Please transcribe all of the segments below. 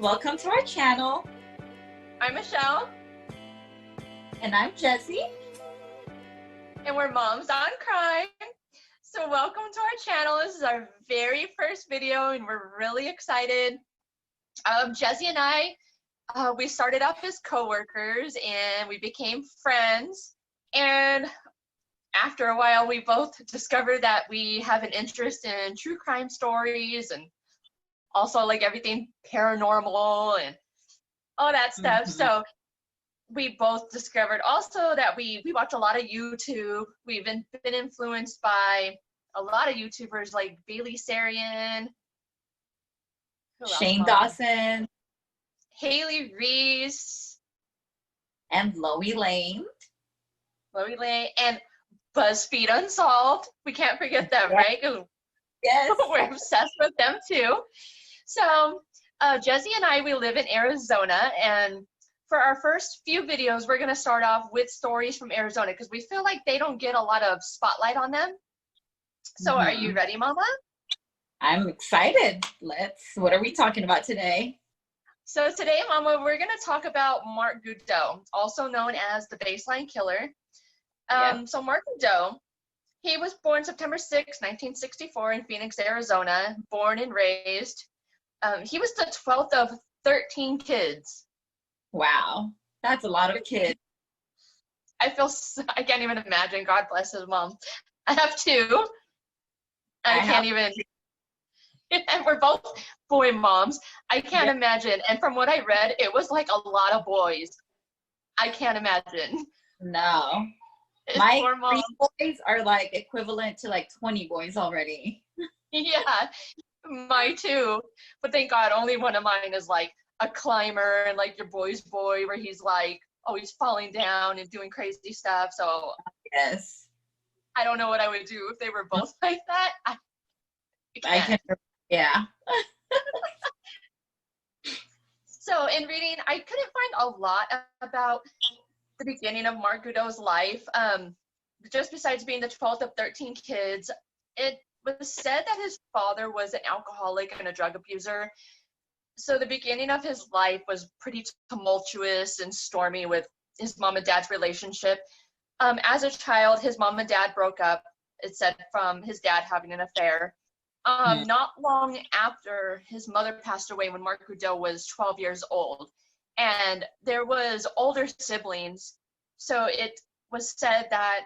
Welcome to our channel. I'm Michelle. And I'm Jessie. And we're Moms on Crime. So welcome to our channel. This is our very first video and we're really excited. Jessie and I, we started off as co-workers and we became friends. And after a while, we both discovered that we have an interest in true crime stories and also like everything paranormal and all that stuff. So we both discovered also that we watch a lot of YouTube. We've been influenced by a lot of YouTubers like Bailey Sarian, Shane Dawson, Haley Reese, and Loie Lane. And BuzzFeed Unsolved. We can't forget them, right? Yes. We're obsessed with them too. So Jessie and I, we live in Arizona, and for our first few videos, we're going to start off with stories from Arizona because we feel like they don't get a lot of spotlight on them. So are you ready, Mama? I'm excited. What are we talking about today? So today, Mama, we're going to talk about Mark Goudeau, also known as the Baseline Killer. So Mark Goudeau, he was born September 6, 1964 in Phoenix, Arizona, born and raised. He was the 12th of 13 kids. Wow, that's a lot of kids. I can't even imagine. God bless his mom. I have two. I can't even. And we're both boy moms. I can't imagine. And from what I read, it was like a lot of boys. I can't imagine. No. My 3 boys are like equivalent to like 20 boys already. Yeah, my too. But thank God only one of mine is like a climber and like your boy's boy where he's like always falling down and doing crazy stuff. So yes, I don't know what I would do if they were both like that. I can, yeah. So in reading, I couldn't find a lot about the beginning of Mark Goudeau's life. Just besides being the 12th of 13 kids, it was said that his father was an alcoholic and a drug abuser. So the beginning of his life was pretty tumultuous and stormy with his mom and dad's relationship. As a child, his mom and dad broke up, it said, from his dad having an affair. Not long after, his mother passed away when Mark Goudeau was 12 years old. And there was older siblings. So it was said that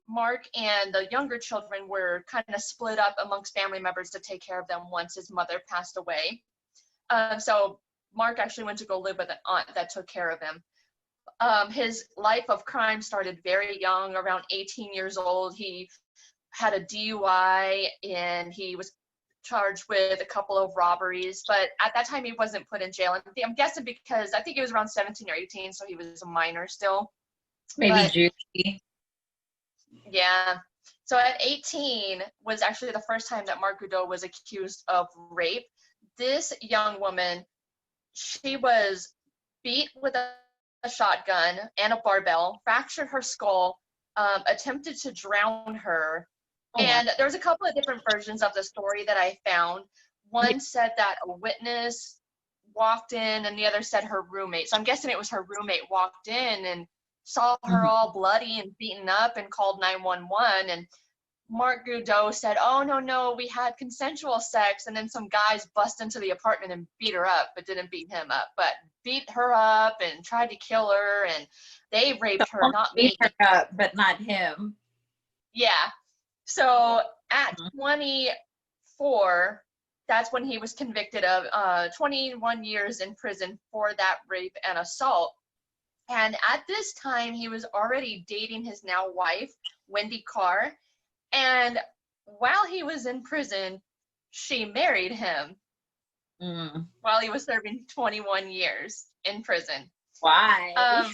Mark and the younger children were kind of split up amongst family members to take care of them once his mother passed away. So Mark actually went to go live with an aunt that took care of him. His life of crime started very young, around 18 years old. He had a DUI and he was charged with a couple of robberies, but at that time he wasn't put in jail. I'm guessing because I think he was around 17 or 18, so he was a minor still. Maybe juicy. Yeah. So at 18 was actually the first time that Mark Goudeau was accused of rape. This young woman, she was beat with a shotgun and a barbell, fractured her skull, attempted to drown her. And there's a couple of different versions of the story that I found. One said that a witness walked in and the other said her roommate. So I'm guessing it was her roommate walked in and saw her all bloody and beaten up and called 911. And Mark Goudeau said, oh, no, we had consensual sex. And then some guys bust into the apartment and beat her up, but didn't beat him up, but beat her up and tried to kill her. And they raped her, not me. Beat her up, but not him. Yeah. So at 24, that's when he was convicted of 21 years in prison for that rape and assault. And at this time, he was already dating his now wife, Wendy Carr. And while he was in prison, she married him while he was serving 21 years in prison. Why?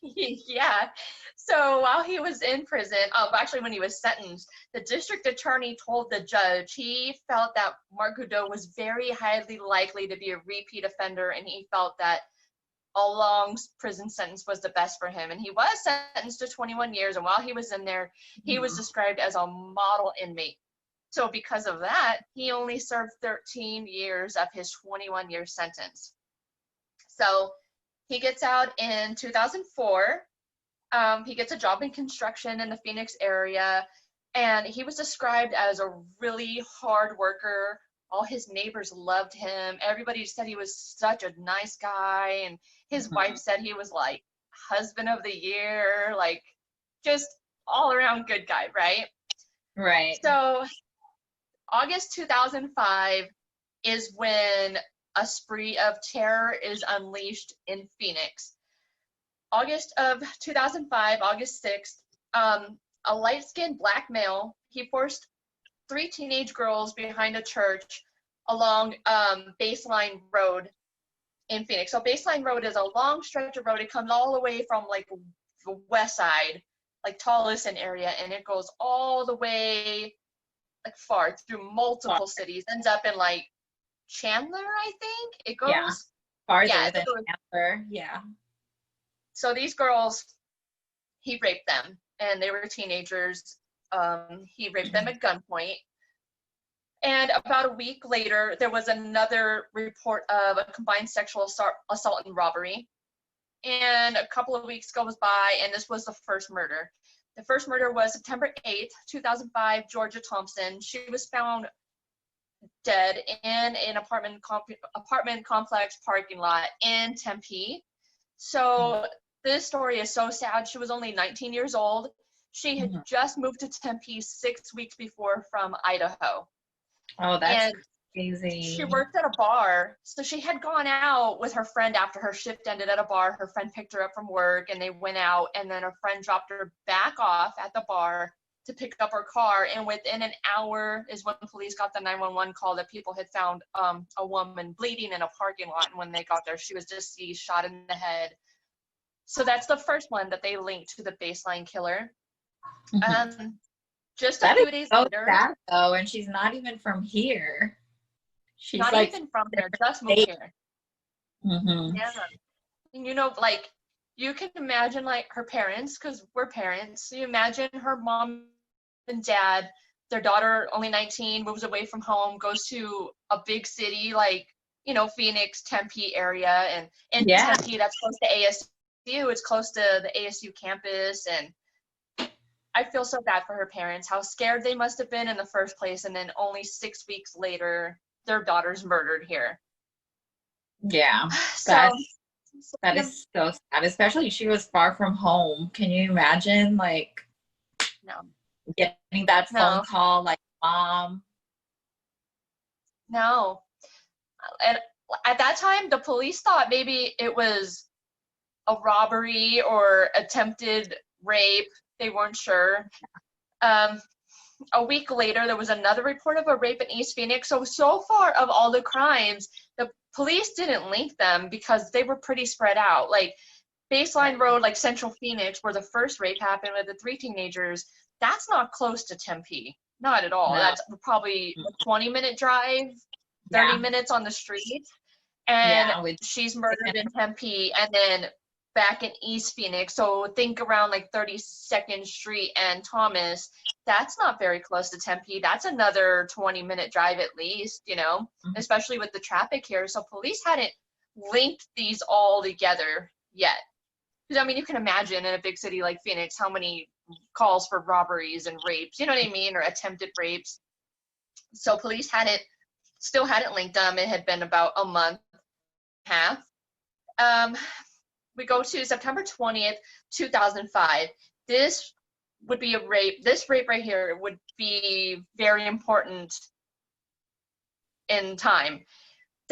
Yeah. So while he was in prison, actually when he was sentenced, the district attorney told the judge he felt that Mark Goudeau was very highly likely to be a repeat offender, and he felt that a long prison sentence was the best for him. And he was sentenced to 21 years, and while he was in there, he was described as a model inmate So because of that, he only served 13 years of his 21-year sentence. So he gets out in 2004. He gets a job in construction in the Phoenix area, and he was described as a really hard worker. All his neighbors loved him. Everybody said he was such a nice guy, and his wife said he was like husband of the year, like just all around good guy, right? Right. So August 2005 is when a spree of terror is unleashed in Phoenix. August of 2005, August 6th, a light-skinned black male, he forced 3 teenage girls behind a church along Baseline Road in Phoenix. So Baseline Road is a long stretch of road. It comes all the way from like the west side, like Tolleson area, and it goes all the way like far through multiple cities. Ends up in like Chandler, I think. It goes farther than Chandler. Yeah. So these girls, he raped them, and they were teenagers. He raped them at gunpoint. And about a week later, there was another report of a combined sexual assault and robbery. And a couple of weeks goes by, and this was the first murder. The first murder was September 8th, 2005, Georgia Thompson. She was found dead in an apartment complex parking lot in Tempe. So this story is so sad. She was only 19 years old. She had just moved to Tempe 6 weeks before from Idaho. Oh, that's crazy. She worked at a bar. So she had gone out with her friend after her shift ended at a bar. Her friend picked her up from work, and they went out, and then her friend dropped her back off at the bar to pick up her car. And within an hour is when police got the 911 call that people had found a woman bleeding in a parking lot. And when they got there, she was deceased, shot in the head. So that's the first one that they linked to the Baseline killer. Just a few days later. Sad, though, and she's not even from here. She's not like, even from there, just moved here. Yeah. And you know, like, you can imagine like her parents, because we're parents. So you imagine her mom and dad, their daughter, only 19, moves away from home, goes to a big city like, you know, Phoenix, Tempe area. And in Tempe, that's close to ASU. It's close to the ASU campus. And I feel so bad for her parents, how scared they must have been in the first place. And then only 6 weeks later, their daughter's murdered here. Yeah. That is so sad, especially she was far from home. Can you imagine, like, getting that phone call, like, Mom? No. And at that time, the police thought maybe it was a robbery or attempted rape. They weren't sure. A week later, there was another report of a rape in East Phoenix. So far of all the crimes, the police didn't link them because they were pretty spread out. Like Baseline Road, like Central Phoenix, where the first rape happened with the 3 teenagers, that's not close to Tempe. Not at all. No. That's probably a 20-minute drive, 30 minutes on the street. And she's murdered in Tempe, and then back in East Phoenix. So think around like 32nd Street and Thomas. That's not very close to Tempe. That's another 20-minute drive at least, you know, especially with the traffic here. So police hadn't linked these all together yet. Because, I mean, you can imagine in a big city like Phoenix how many calls for robberies and rapes, you know what I mean, or attempted rapes. So police still hadn't linked them. It had been about a month and a half. We go to September 20th, 2005. This would be a rape. This rape right here would be very important in time.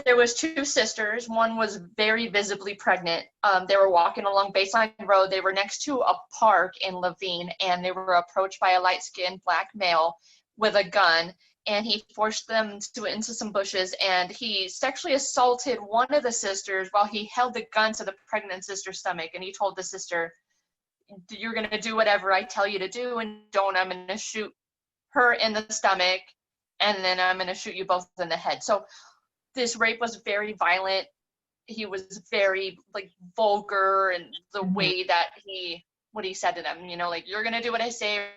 There was 2 sisters. One was very visibly pregnant. They were walking along Baseline Road. They were next to a park in Laveen, and they were approached by a light-skinned black male with a gun. And he forced them into some bushes, and he sexually assaulted one of the sisters while he held the gun to the pregnant sister's stomach. And he told the sister, "You're going to do whatever I tell you to do, and don't. I'm going to shoot her in the stomach, and then I'm going to shoot you both in the head." So this rape was very violent. He was very like vulgar, and the way that what he said to them, you know, like, "You're going to do what I say,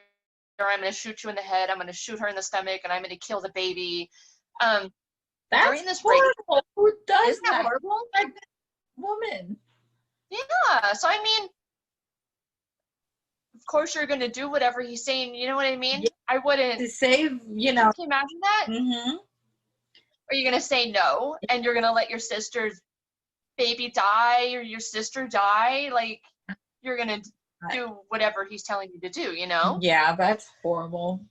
I'm going to shoot you in the head, I'm going to shoot her in the stomach, and I'm going to kill the baby. That's during this rape, horrible. Who does isn't that horrible? Like, woman. Yeah. So I mean, of course you're going to do whatever he's saying. You know what I mean? Yeah. I wouldn't. To save, you know. Can you imagine that? Mm-hmm. Are you going to say no, and you're going to let your sister's baby die or your sister die? Like, you're going to do whatever he's telling you to do, you know? Yeah, that's horrible.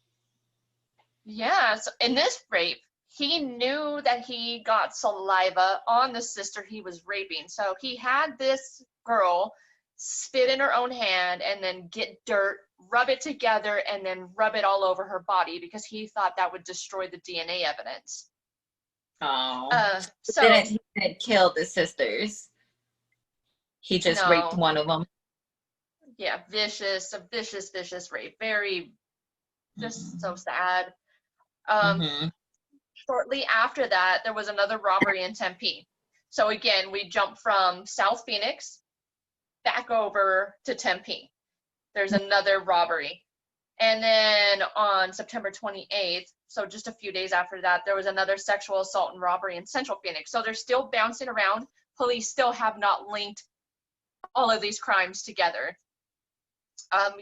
Yeah. So in this rape, he knew that he got saliva on the sister he was raping. So he had this girl spit in her own hand and then get dirt, rub it together, and then rub it all over her body because he thought that would destroy the DNA evidence. Oh. So he didn't kill the sisters. He just raped one of them. Yeah, vicious rape. Very, just so sad. Shortly after that, there was another robbery in Tempe. So again, we jump from South Phoenix back over to Tempe. There's another robbery. And then on September 28th, so just a few days after that, there was another sexual assault and robbery in Central Phoenix. So they're still bouncing around. Police still have not linked all of these crimes together.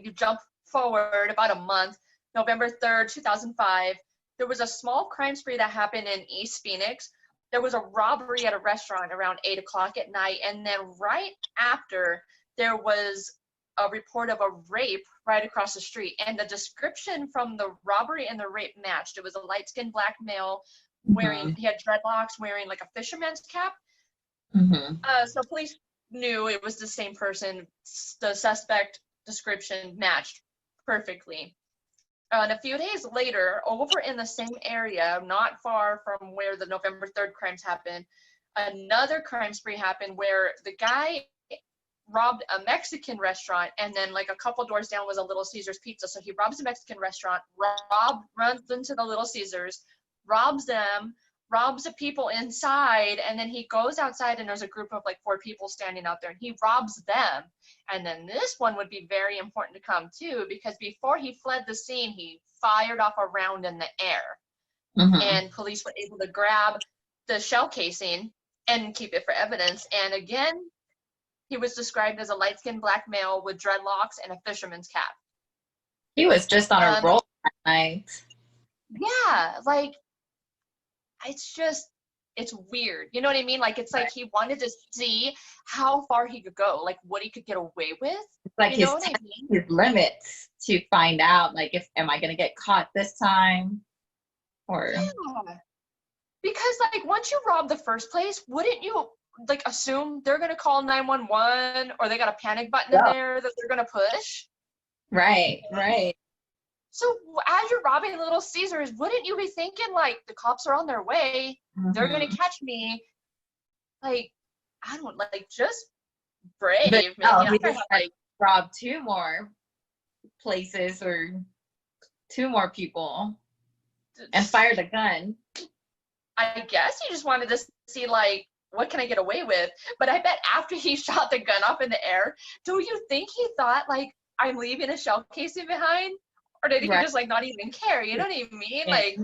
You jump forward about a month, November 3rd, 2005, there was a small crime spree that happened in East Phoenix. There was a robbery at a restaurant around 8 o'clock at night, and then right after, there was a report of a rape right across the street, and the description from the robbery and the rape matched. It was a light-skinned black male wearing, he had dreadlocks, wearing like a fisherman's cap. So police knew it was the same person. The suspect description matched perfectly. And a few days later, over in the same area, not far from where the November 3rd crimes happened, another crime spree happened where the guy robbed a Mexican restaurant, and then like a couple doors down was a Little Caesars Pizza. So he robs a Mexican restaurant, runs into the Little Caesars, robs them, robs the people inside, and then he goes outside and there's a group of like 4 people standing out there and he robs them. And then this one would be very important to come too, because before he fled the scene, he fired off a round in the air. And police were able to grab the shell casing and keep it for evidence. And again, he was described as a light-skinned black male with dreadlocks and a fisherman's cap. He was just on a roll that night. Yeah, like, it's weird. You know what I mean? Like, it's like he wanted to see how far he could go, like what he could get away with. It's like his limits to find out, like, am I going to get caught this time? Or because like once you rob the first place, wouldn't you like assume they're going to call 911 or they got a panic button in there that they're going to push? Right. So as you're robbing Little Caesars, wouldn't you be thinking, like, the cops are on their way, they're going to catch me? Like, I don't, like, just brave. But he just like robbed 2 more places or 2 more people and fired a gun. I guess he just wanted to see, like, what can I get away with? But I bet after he shot the gun up in the air, do you think he thought, like, I'm leaving a shell casing behind? Or did he just, like, not even care? You know what I mean? Like,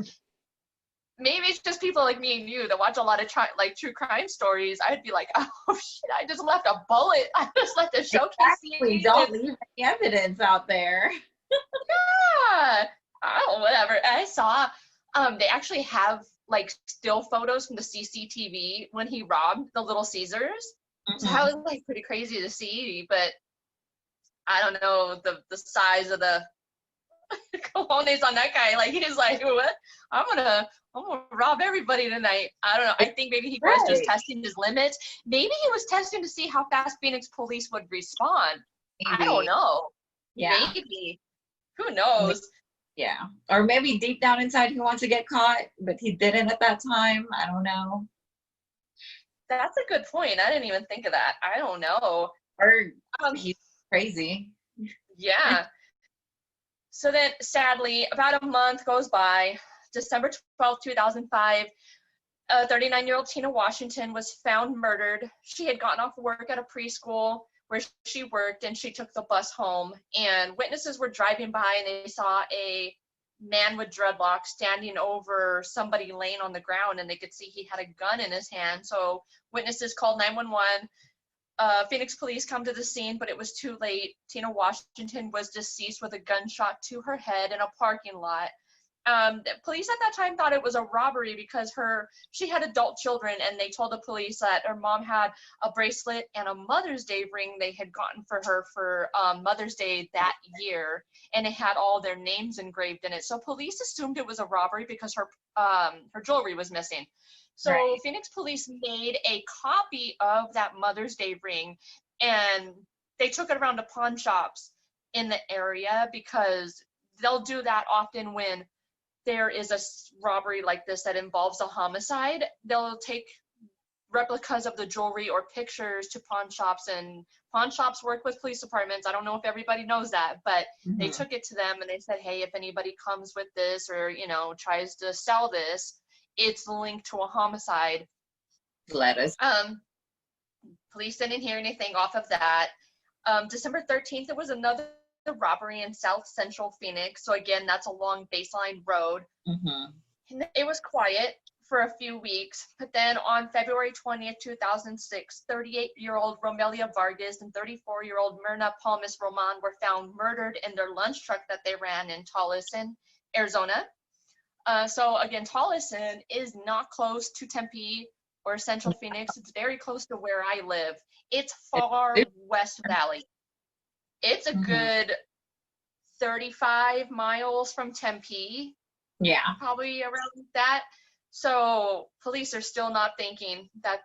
maybe it's just people like me and you that watch a lot of true crime stories. I'd be like, oh, shit, I just left a bullet. I just left a shell casing. Don't leave any evidence out there. Yeah. Oh, whatever. I saw, they actually have, like, still photos from the CCTV when he robbed the Little Caesars. So that was, like, pretty crazy to see. But I don't know the size of the cojones on that guy. Like, he's like, what? I'm gonna rob everybody tonight. I don't know. I think maybe he was just testing his limits. Maybe he was testing to see how fast Phoenix police would respond. Maybe. I don't know. Yeah. Maybe. Who knows? Yeah. Or maybe deep down inside he wants to get caught, but he didn't at that time. I don't know. That's a good point. I didn't even think of that. I don't know. Or he's crazy. Yeah. So then, sadly, about a month goes by. December 12th, 2005, 39-year-old Tina Washington was found murdered. She had gotten off work at a preschool where she worked, and she took the bus home, and witnesses were driving by and they saw a man with dreadlocks standing over somebody laying on the ground, and they could see he had a gun in his hand. So witnesses called 911. Phoenix police come to the scene, but it was too late. Tina Washington was deceased with a gunshot to her head in a parking lot. The police at that time thought it was a robbery because she had adult children, and they told the police that her mom had a bracelet and a Mother's Day ring they had gotten for her for Mother's Day that year, and it had all their names engraved in it. So police assumed it was a robbery because her jewelry was missing. So Right. Phoenix police made a copy of that Mother's Day ring, and they took it around to pawn shops in the area, because they'll do that often when there is a robbery like this that involves a homicide. They'll take replicas of the jewelry or pictures to pawn shops, and pawn shops work with police departments. I don't know if everybody knows that, but they took it to them and they said, hey, if anybody comes with this or, tries to sell this, it's linked to a homicide. Let us. Police didn't hear anything off of that. December 13th, there was another robbery in South Central Phoenix. So again, that's along Baseline Road. And it was quiet for a few weeks, but then on February 20th, 2006, 38-year-old Romelia Vargas and 34-year-old Myrna Palmas Roman were found murdered in their lunch truck that they ran in Tolleson, Arizona. So again, Tolleson is not close to Tempe or Central Phoenix. It's very close to where I live. It's far West Valley. It's a good 35 miles from Tempe. Yeah. Probably around that. So police are still not thinking that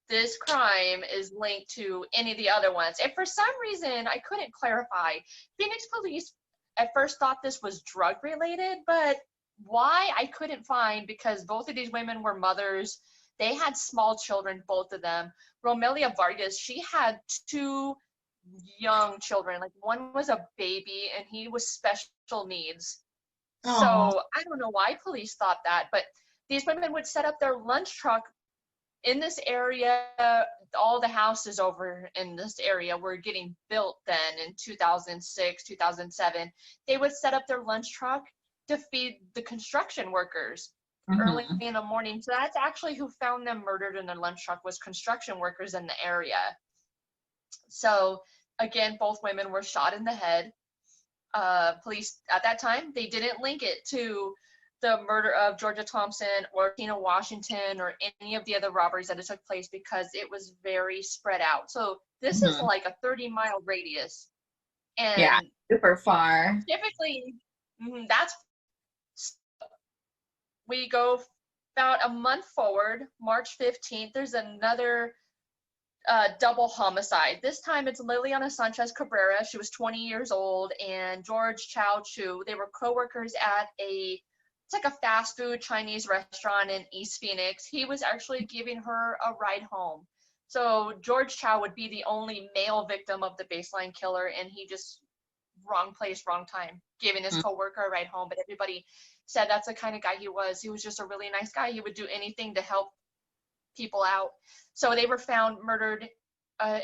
this crime is linked to any of the other ones. And for some reason, I couldn't clarify. Phoenix police at first thought this was drug related, but why, I couldn't find, because both of these women were mothers. They had small children, both of them. Romelia Vargas, she had 2 young children. Like, one was a baby and he was special needs. Aww. So I don't know why police thought that, but these women would set up their lunch truck in this area. All the houses over in this area were getting built then in 2006, 2007. They would set up their lunch truck to feed the construction workers early in the morning. So that's actually who found them murdered in their lunch truck, was construction workers in the area. So again, both women were shot in the head. Police at that time, they didn't link it to the murder of Georgia Thompson or Tina Washington or any of the other robberies that had took place, because it was very spread out. So this is like a 30-mile radius. And yeah, super far. Typically, we go about a month forward, March 15th, there's another double homicide. This time it's Liliana Sanchez Cabrera. She was 20 years old, and George Chow Chu. They were co-workers at it's like a fast food Chinese restaurant in East Phoenix. He was actually giving her a ride home. So George Chow would be the only male victim of the Baseline killer, and he just, wrong place, wrong time, giving his co-worker a ride home. But everybody said that's the kind of guy he was. He was just a really nice guy. He would do anything to help people out. So they were found murdered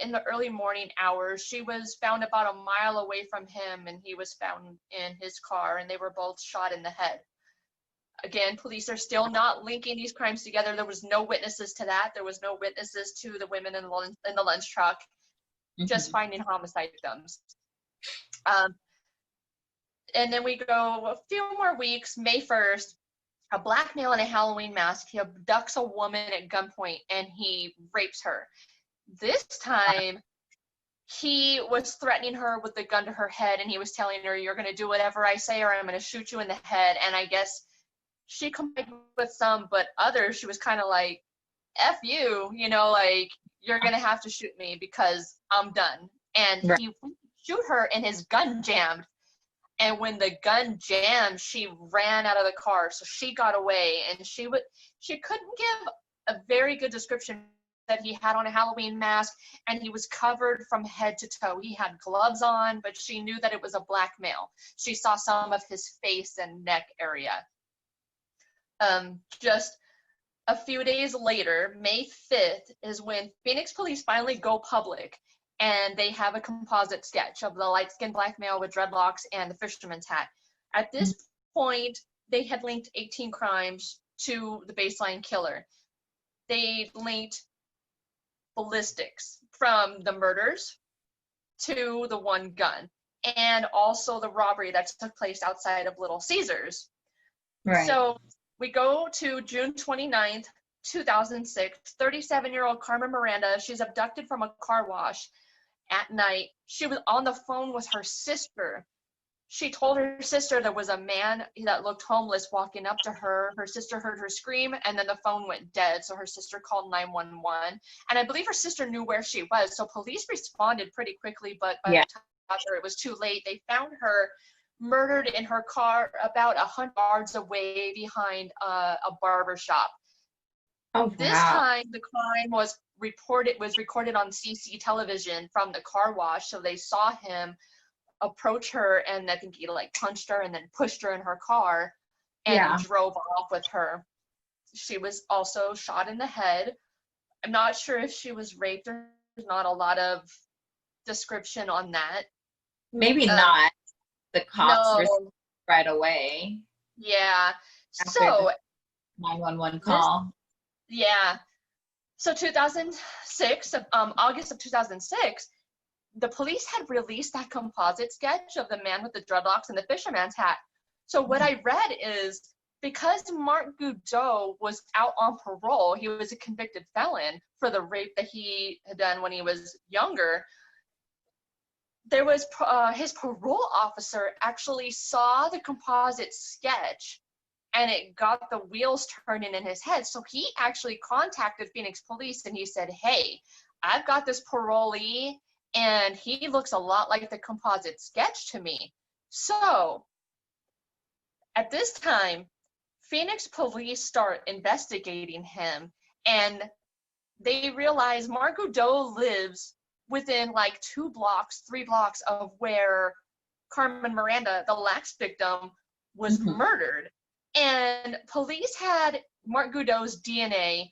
in the early morning hours. She was found about a mile away from him, and he was found in his car, and they were both shot in the head. Again, police are still not linking these crimes together. There was no witnesses to that. There was no witnesses to the women in the lunch truck, just finding homicide victims. And then we go a few more weeks. May 1st, a black male in a Halloween mask, he abducts a woman at gunpoint and he rapes her. This time, he was threatening her with the gun to her head, and he was telling her, you're going to do whatever I say or I'm going to shoot you in the head. And I guess she complied with some, but others, she was kind of like, F you, like, you're going to have to shoot me because I'm done. And he shoot her and his gun jammed. And when the gun jammed, she ran out of the car. So she got away, and she couldn't give a very good description. That he had on a Halloween mask and he was covered from head to toe. He had gloves on, but she knew that it was a black male. She saw some of his face and neck area. Just a few days later, May 5th, is when Phoenix police finally go public. and they have a composite sketch of the light-skinned black male with dreadlocks and the fisherman's hat. At this point, they had linked 18 crimes to the baseline killer. They linked ballistics from the murders to the one gun, and also the robbery that took place outside of Little Caesars. Right. So we go to June 29th, 2006, 37-year-old Carmen Miranda. She's abducted from a car wash at night. She was on the phone with her sister. She told her sister there was a man that looked homeless walking up to her. Her sister heard her scream, and then the phone went dead. So her sister called 911. And I believe her sister knew where she was. So police responded pretty quickly, but by the time after it was too late, they found her murdered in her car about 100 yards away behind a barber shop. Oh, wow. This time the crime was recorded on CC television from the car wash. So they saw him approach her, and I think he like punched her and then pushed her in her car and drove off with her. She was also shot in the head. I'm not sure if she was raped. There's not a lot of description on that. Maybe not. The cops were right away. Yeah. So 911 call. So 2006, August of 2006, the police had released that composite sketch of the man with the dreadlocks and the fisherman's hat. So what I read is, because Mark Goudeau was out on parole, he was a convicted felon for the rape that he had done when he was younger. There was his parole officer actually saw the composite sketch, and it got the wheels turning in his head. So he actually contacted Phoenix police, and he said, hey, I've got this parolee, and he looks a lot like the composite sketch to me. So at this time, Phoenix police start investigating him, and they realize Mark Goudeau lives within like 3 blocks of where Carmen Miranda, the lax victim, was murdered. And police had Mark Goudeau's DNA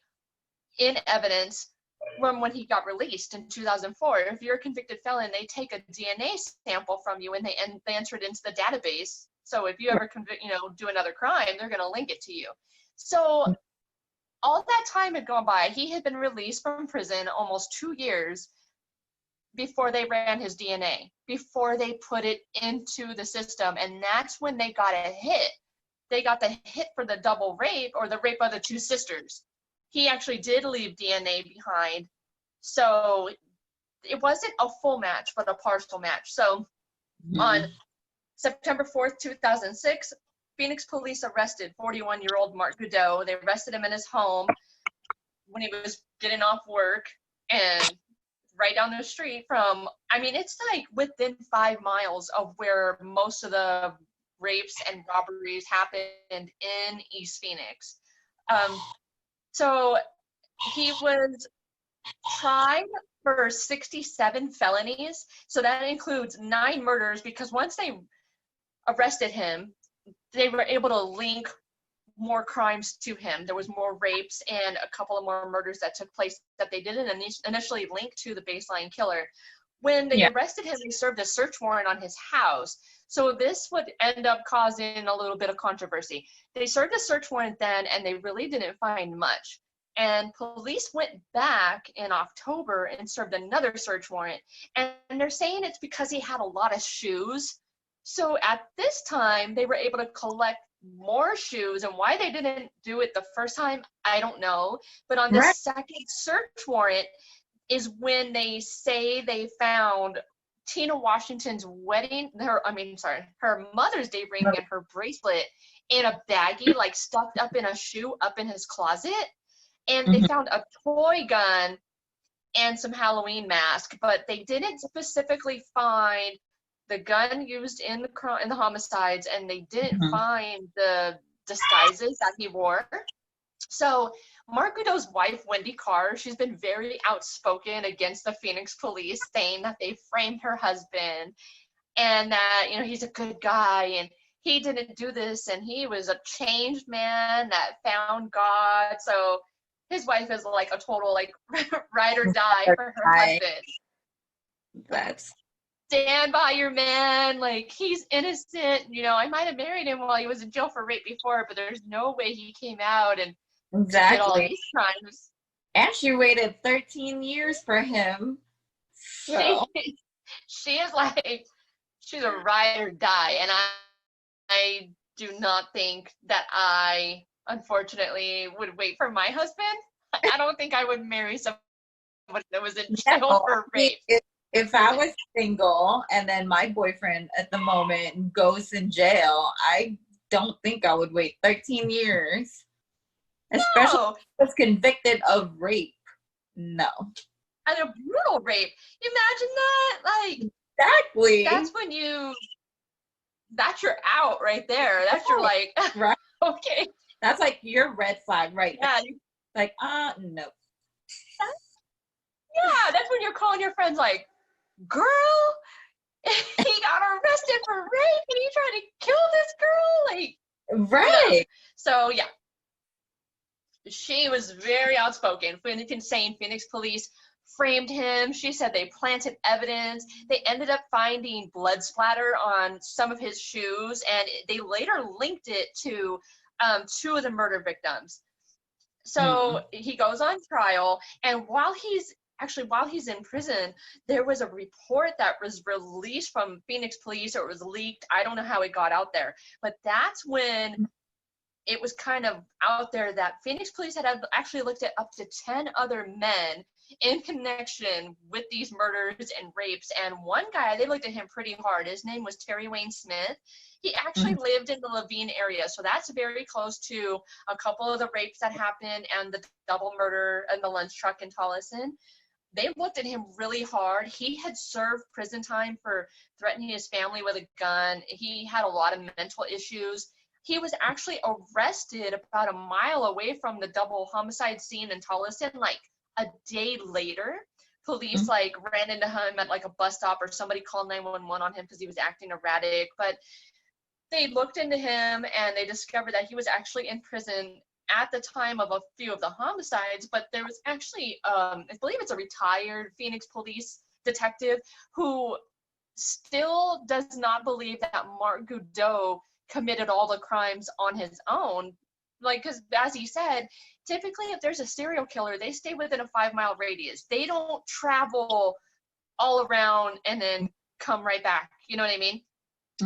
in evidence from when he got released in 2004. If you're a convicted felon, they take a DNA sample from you and they enter it into the database. So if you ever do another crime, they're going to link it to you. So all that time had gone by. He had been released from prison almost 2 years before they ran his DNA, before they put it into the system. And that's when they got a hit. They got the hit for the double rape, or the rape of the 2 sisters. He actually did leave DNA behind. So it wasn't a full match, but a partial match. So on September 4th, 2006, Phoenix police arrested 41-year-old Mark Goudeau. They arrested him in his home when he was getting off work, and right down the street from, it's like within 5 miles of where most of the rapes and robberies happened in East Phoenix. So he was tried for 67 felonies. So that includes 9 murders, because once they arrested him, they were able to link more crimes to him. There was more rapes and a couple of more murders that took place that they didn't initially link to the baseline killer. When they arrested him, they served a search warrant on his house. So this would end up causing a little bit of controversy. They served a search warrant then, and they really didn't find much. And police went back in October and served another search warrant. And they're saying it's because he had a lot of shoes. So at this time, they were able to collect more shoes, and why they didn't do it the first time, I don't know. But on the second search warrant is when they say they found Tina Washington's her Mother's Day ring and her bracelet in a baggie, like stuffed up in a shoe up in his closet. And they found a toy gun and some Halloween mask, but they didn't specifically find the gun used in the homicides, and they didn't find the disguises that he wore. So Mark Goudeau's wife, Wendy Carr, she's been very outspoken against the Phoenix police, saying that they framed her husband and that, he's a good guy and he didn't do this, and he was a changed man that found God. So his wife is like a total ride or die for her husband. That's stand by your man. Like, he's innocent. You know, I might have married him while he was in jail for rape before, but there's no way he came out and did all exactly. these crimes. And she waited 13 years for him. So. She is like, she's a ride or die. And I do not think that I, unfortunately, would wait for my husband. I don't think I would marry somebody that was in jail No, for rape. if I was single and then my boyfriend at the moment goes in jail, I don't think I would wait 13 years. Especially No. if I was convicted of rape. No. And a brutal rape. Imagine that. Like, exactly. That's your out right there. That's your like, right. Okay. That's like your red flag right yeah. there. Like, no. Yeah, that's when you're calling your friends like, girl, he got arrested for rape and he tried to kill this girl. Like, right. You know. So yeah. She was very outspoken. Saying Phoenix police framed him. She said they planted evidence. They ended up finding blood splatter on some of his shoes, and they later linked it to 2 of the murder victims. So he goes on trial, and while he's in prison, there was a report that was released from Phoenix police, or it was leaked. I don't know how it got out there, but that's when it was kind of out there that Phoenix police had actually looked at up to 10 other men in connection with these murders and rapes. And one guy, they looked at him pretty hard. His name was Terry Wayne Smith. He actually lived in the Levine area. So that's very close to a couple of the rapes that happened and the double murder in the lunch truck in Tolleson. They looked at him really hard. He had served prison time for threatening his family with a gun. He had a lot of mental issues. He was actually arrested about a mile away from the double homicide scene in Tolleson, like a day later. Police like ran into him at like a bus stop, or somebody called 911 on him because he was acting erratic. But they looked into him and they discovered that he was actually in prison at the time of a few of the homicides. But there was actually, I believe it's a retired Phoenix police detective who still does not believe that Mark Goudeau committed all the crimes on his own. Like, because as he said, typically if there's a serial killer, they stay within a 5-mile radius. They don't travel all around and then come right back. You know what I mean?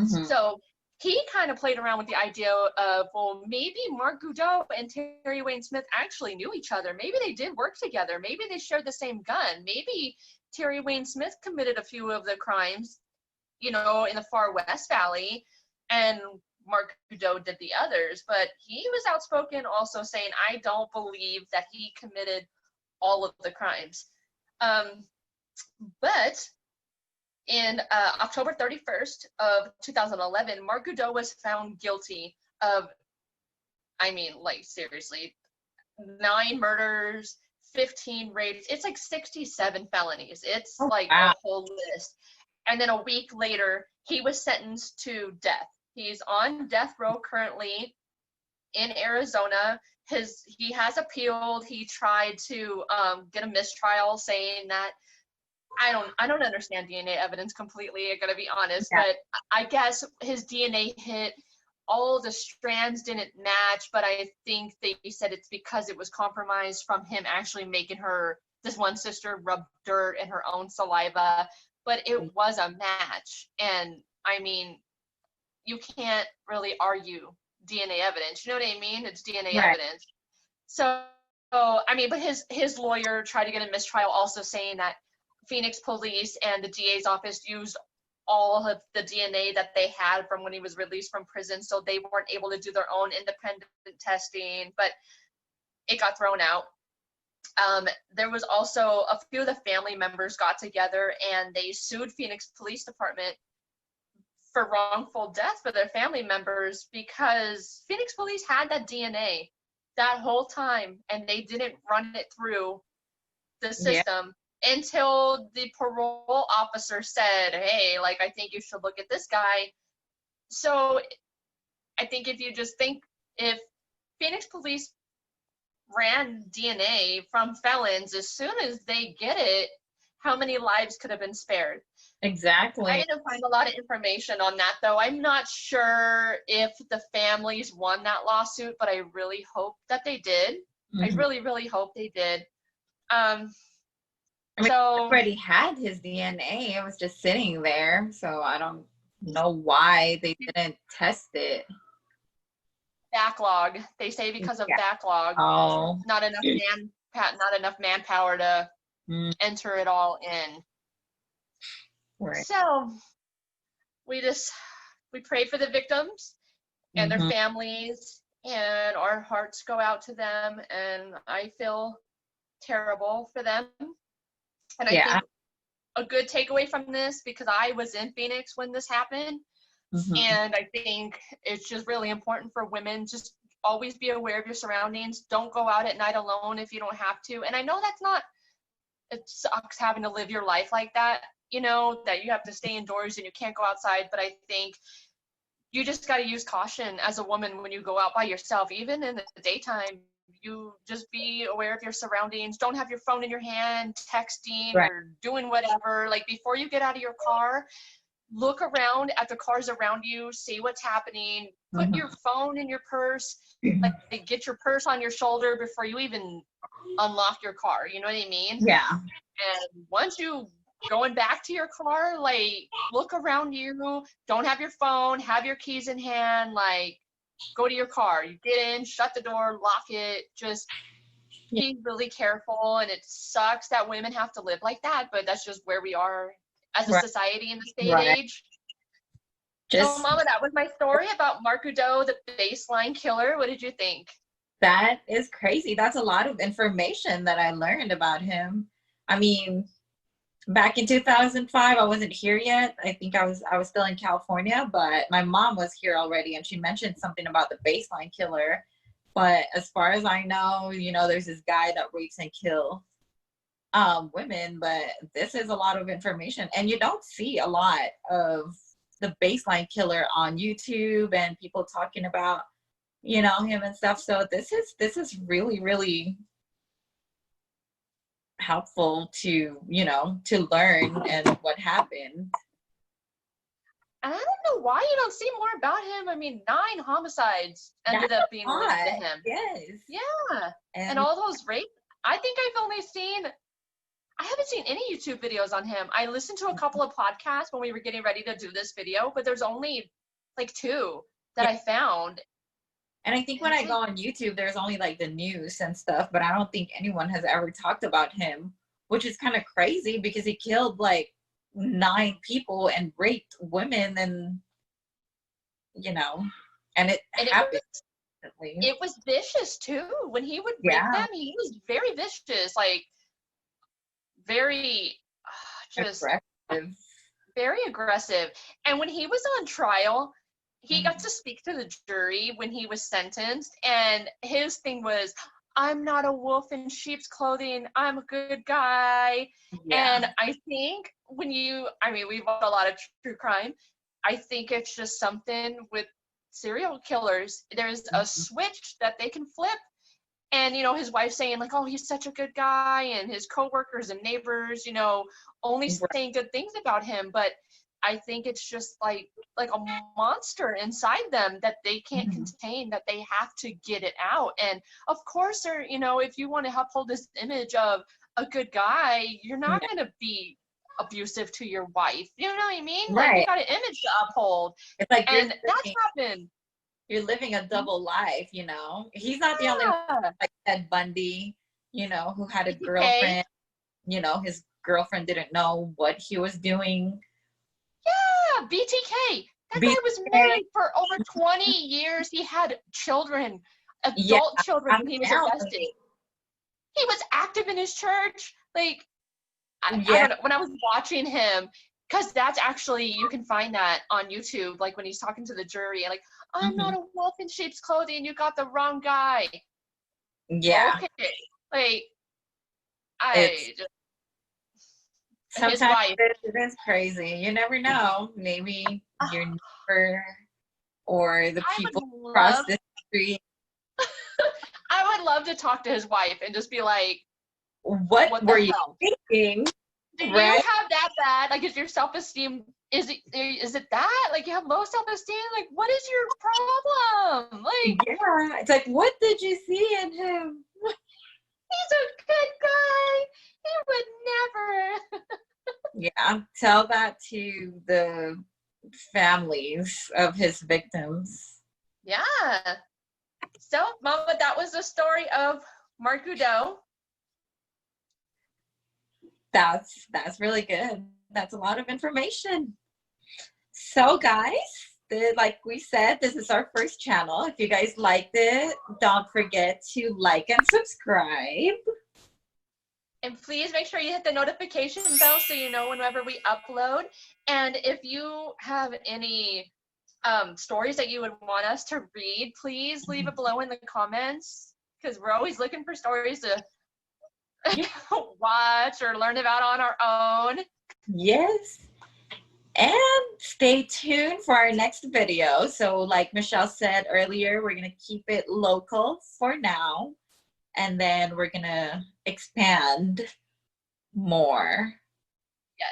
So he kind of played around with the idea of, well, maybe Mark Goudeau and Terry Wayne Smith actually knew each other. Maybe they did work together. Maybe they shared the same gun. Maybe Terry Wayne Smith committed a few of the crimes, you know, in the far West Valley, and Mark Goudeau did the others. But he was outspoken also saying, I don't believe that he committed all of the crimes. But in October 31st of 2011, Mark Goudeau was found guilty of, I mean, like, seriously, 9 murders, 15 rapes. It's like 67 felonies. It's a whole list. And then a week later, he was sentenced to death. He's on death row currently in Arizona. He has appealed. He tried to get a mistrial, saying that I don't understand DNA evidence completely, I gotta be honest, but I guess his DNA hit, all the strands didn't match, but I think they said it's because it was compromised from him actually making this one sister rub dirt in her own saliva, but it was a match. And I mean, you can't really argue DNA evidence, you know what I mean? It's DNA evidence. So I mean, but his lawyer tried to get a mistrial, also saying that Phoenix police and the DA's office used all of the DNA that they had from when he was released from prison, so they weren't able to do their own independent testing, but it got thrown out. There was also a few of the family members got together and they sued Phoenix Police Department for wrongful death for their family members, because Phoenix police had that DNA that whole time and they didn't run it through the system until the parole officer said, hey, like, I think you should look at this guy. So I think if Phoenix police ran DNA from felons, as soon as they get it, how many lives could have been spared. Exactly. I didn't find a lot of information on that, though. I'm not sure if the families won that lawsuit, but I really hope that they did. I really, really hope they did. I mean, so already had his DNA. It was just sitting there, so I don't know why they didn't test it. Backlog. They say because of backlog. Oh. Not enough manpower to enter it all in. Right. So we prayed for the victims and their families, and our hearts go out to them, and I feel terrible for them. And I think a good takeaway from this, because I was in Phoenix when this happened, and I think it's just really important for women, just always be aware of your surroundings. Don't go out at night alone if you don't have to. And I know it sucks having to live your life like that, that you have to stay indoors and you can't go outside. But I think you just got to use caution as a woman when you go out by yourself, even in the daytime. You just be aware of your surroundings. Don't have your phone in your hand, texting or doing whatever. Like, before you get out of your car, look around at the cars around you, see what's happening, put your phone in your purse, like get your purse on your shoulder before you even unlock your car. You know what I mean? Yeah. And once you going back to your car, like, look around you, don't have your phone, have your keys in hand, like, go to your car, you get in, shut the door, lock it, just be really careful. And it sucks that women have to live like that, but that's just where we are as a society in this day and age. So, Mama, that was my story about Mark Goudeau, the baseline killer. What did you think? That is crazy. That's a lot of information that I learned about him. I mean, back in 2005, I wasn't here yet. I think I was still in California, but my mom was here already, and she mentioned something about the baseline killer. But as far as I know, there's this guy that rapes and kills women, but this is a lot of information, and you don't see a lot of the baseline killer on YouTube and people talking about him and stuff. So this is really, really helpful to learn and what happened. And I don't know why you don't see more about him. I mean, 9 homicides ended up being linked to him. Yes. Yeah. And all those rapes. I think I haven't seen any YouTube videos on him. I listened to a couple of podcasts when we were getting ready to do this video, but there's only like 2 that I found. And I think when I go on YouTube, there's only like the news and stuff, but I don't think anyone has ever talked about him, which is kind of crazy because he killed like 9 people and raped women, and and it happened. It was vicious too. When he would rape them, he was very vicious, like very just aggressive. Very aggressive. And when he was on trial, he got to speak to the jury when he was sentenced, and his thing was, I'm not a wolf in sheep's clothing, I'm a good guy. And I think we've watched a lot of true crime. I think it's just something with serial killers. There's a switch that they can flip. And, his wife saying like, oh, he's such a good guy, and his coworkers and neighbors, only saying good things about him. But I think it's just like a monster inside them that they can't contain, that they have to get it out. And of course, if you want to uphold this image of a good guy, you're not going to be abusive to your wife. You know what I mean? Right. Like, you got an image to uphold. It's like, and that's happened. You're living a double life, He's not the only one, like Ted Bundy, who had a girlfriend. His girlfriend didn't know what he was doing. Yeah, BTK. That guy was married for over 20 years. He had children, adult children, when he was arrested. He was active in his church. Like, I don't know, when I was watching him, because that's actually, you can find that on YouTube, like when he's talking to the jury, and like, I'm not a wolf in sheep's clothing, you got the wrong guy. Yeah. Okay. Like, sometimes it is crazy. You never know. Maybe your neighbor or the people across the street. I would love to talk to his wife and just be like, what were you thinking? Do you Right? have that bad? Like, is your self-esteem, is it that? Like, you have low self-esteem? Like, what is your problem? Like, Yeah. It's like, what did you see in him? he's a good guy. He would never. Yeah. Tell that to the families of his victims. Yeah. So, Mama, that was the story of Mark Goudeau. That's really good. That's a lot of information. So guys, like we said, this is our first channel. If you guys liked it, don't forget to like and subscribe. And please make sure you hit the notification bell so you know whenever we upload. And if you have any stories that you would want us to read, please leave it below in the comments, because we're always looking for stories to watch or learn about on our own. Yes. And stay tuned for our next video. So like Michelle said earlier, we're going to keep it local for now. And then we're going to expand more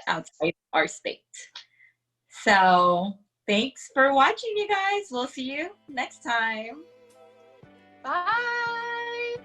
outside our state. So thanks for watching, you guys. We'll see you next time. Bye.